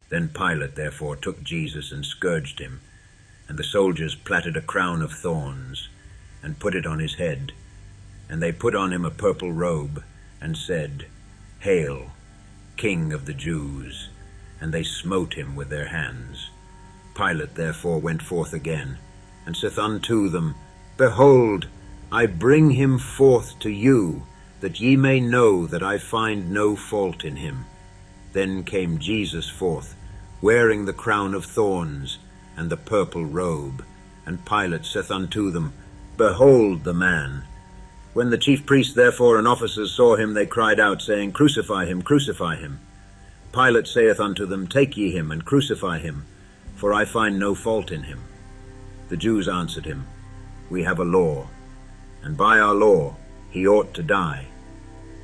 Then Pilate therefore took Jesus and scourged him, and the soldiers platted a crown of thorns, and put it on his head. And they put on him a purple robe, and said, Hail, King of the Jews! And they smote him with their hands. Pilate therefore went forth again, and saith unto them, Behold, I bring him forth to you, that ye may know that I find no fault in him. Then came Jesus forth, wearing the crown of thorns, and the purple robe. And Pilate saith unto them, Behold the man. When the chief priests therefore and officers saw him, they cried out, saying, Crucify him, crucify him. Pilate saith unto them, Take ye him, and crucify him, for I find no fault in him. The Jews answered him, We have a law, and by our law he ought to die,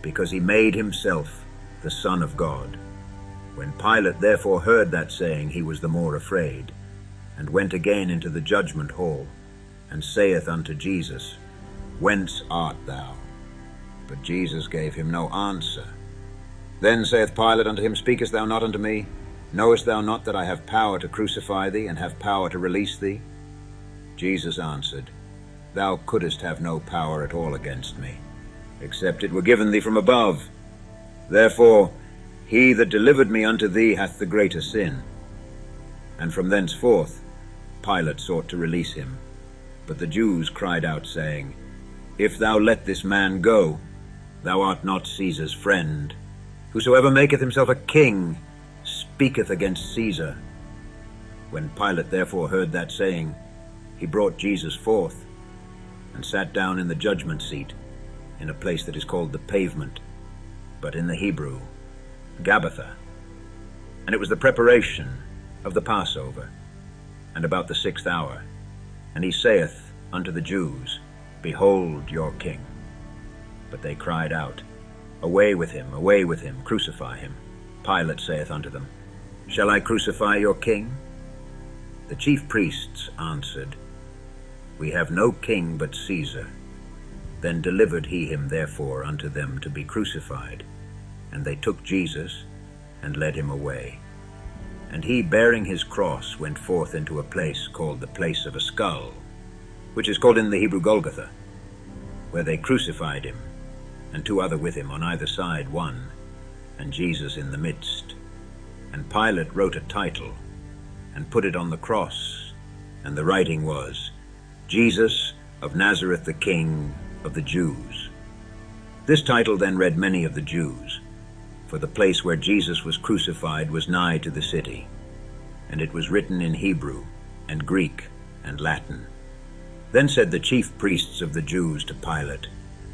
because he made himself the Son of God. When Pilate therefore heard that saying, he was the more afraid, and went again into the judgment hall, and saith unto Jesus, Whence art thou? But Jesus gave him no answer. Then saith Pilate unto him, Speakest thou not unto me? Knowest thou not that I have power to crucify thee, and have power to release thee? Jesus answered, Thou couldest have no power at all against me, except it were given thee from above. Therefore he that delivered me unto thee hath the greater sin. And from thenceforth Pilate sought to release him. But the Jews cried out, saying, If thou let this man go, thou art not Caesar's friend. Whosoever maketh himself a king speaketh against Caesar. When Pilate therefore heard that saying, he brought Jesus forth, and sat down in the judgment seat, in a place that is called the Pavement, but in the Hebrew, Gabbatha. And it was the preparation of the Passover, and about the 6th hour. And he saith unto the Jews, Behold your king. But they cried out, Away with him, crucify him. Pilate saith unto them, Shall I crucify your king? The chief priests answered, We have no king but Caesar. Then delivered he him therefore unto them to be crucified. And they took Jesus, and led him away. And he, bearing his cross, went forth into a place called the place of a skull, which is called in the Hebrew Golgotha, where they crucified him, and 2 other with him on either side one, and Jesus in the midst. And Pilate wrote a title, and put it on the cross, and the writing was, Jesus of Nazareth, the King of the Jews. This title then read many of the Jews, for the place where Jesus was crucified was nigh to the city, and it was written in Hebrew, and Greek, and Latin. Then said the chief priests of the Jews to Pilate,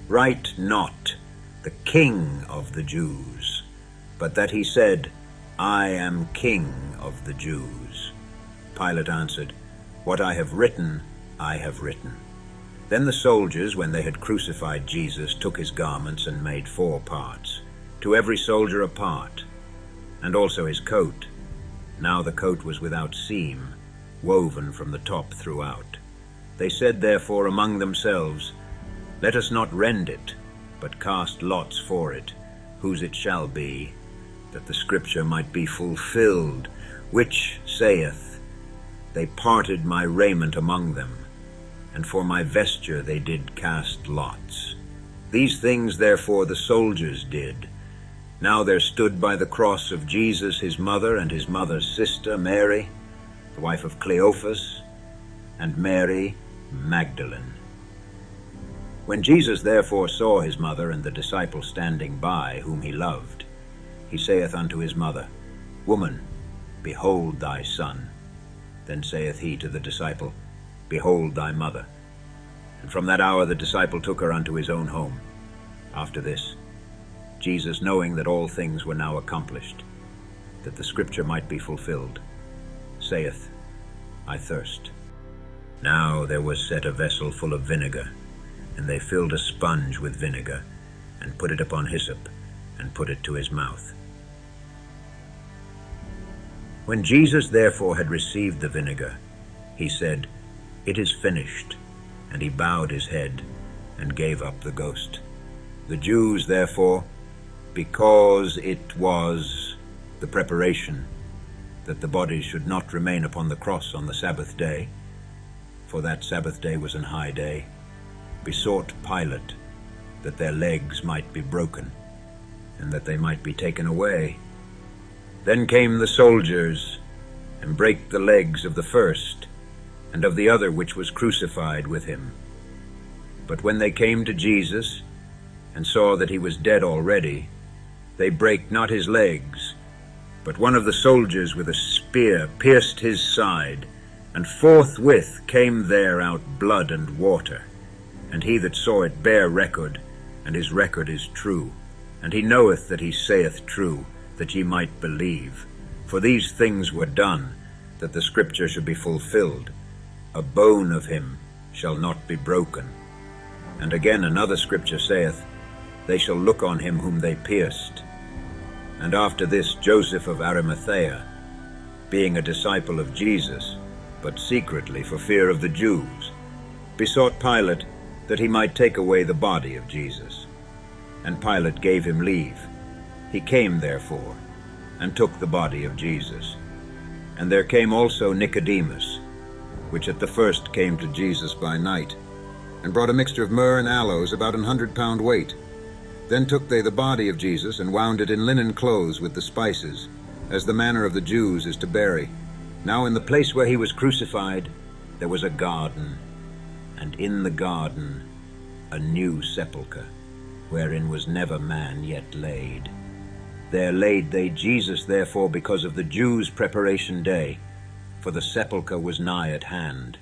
Write not, the King of the Jews, but that he said, I am King of the Jews. Pilate answered, What I have written, I have written. Then the soldiers, when they had crucified Jesus, took his garments and made 4 parts, to every soldier a part, and also his coat. Now the coat was without seam, woven from the top throughout. They said therefore among themselves, Let us not rend it, but cast lots for it, whose it shall be, that the scripture might be fulfilled, which saith, They parted my raiment among them, and for my vesture they did cast lots. These things therefore the soldiers did. Now there stood by the cross of Jesus his mother and his mother's sister Mary, the wife of Cleophas, and Mary Magdalene. When Jesus therefore saw his mother and the disciple standing by, whom he loved, he saith unto his mother, Woman, behold thy son. Then saith he to the disciple, Behold thy mother. And from that hour the disciple took her unto his own home. After this, Jesus, knowing that all things were now accomplished, that the scripture might be fulfilled, saith, I thirst. Now there was set a vessel full of vinegar, and they filled a sponge with vinegar, and put it upon hyssop, and put it to his mouth. When Jesus therefore had received the vinegar, he said, It is finished. And he bowed his head, and gave up the ghost. The Jews therefore, because it was the preparation, that the bodies should not remain upon the cross on the Sabbath day, for that Sabbath day was an high day, besought Pilate that their legs might be broken, and that they might be taken away. Then came the soldiers, and brake the legs of the first, and of the other which was crucified with him. But when they came to Jesus, and saw that he was dead already, they brake not his legs, but one of the soldiers with a spear pierced his side, and forthwith came there out blood and water. And he that saw it bare record, and his record is true. And he knoweth that he saith true, that ye might believe. For these things were done, that the scripture should be fulfilled. A bone of him shall not be broken. And again another scripture saith, They shall look on him whom they pierced. And after this Joseph of Arimathea, being a disciple of Jesus, but secretly for fear of the Jews, besought Pilate that he might take away the body of Jesus. And Pilate gave him leave. He came therefore, and took the body of Jesus. And there came also Nicodemus, which at the first came to Jesus by night, and brought a mixture of myrrh and aloes, about 100 pound weight. Then took they the body of Jesus, and wound it in linen clothes with the spices, as the manner of the Jews is to bury. Now in the place where he was crucified there was a garden, and in the garden a new sepulchre, wherein was never man yet laid. There laid they Jesus therefore because of the Jews' preparation day, for the sepulchre was nigh at hand.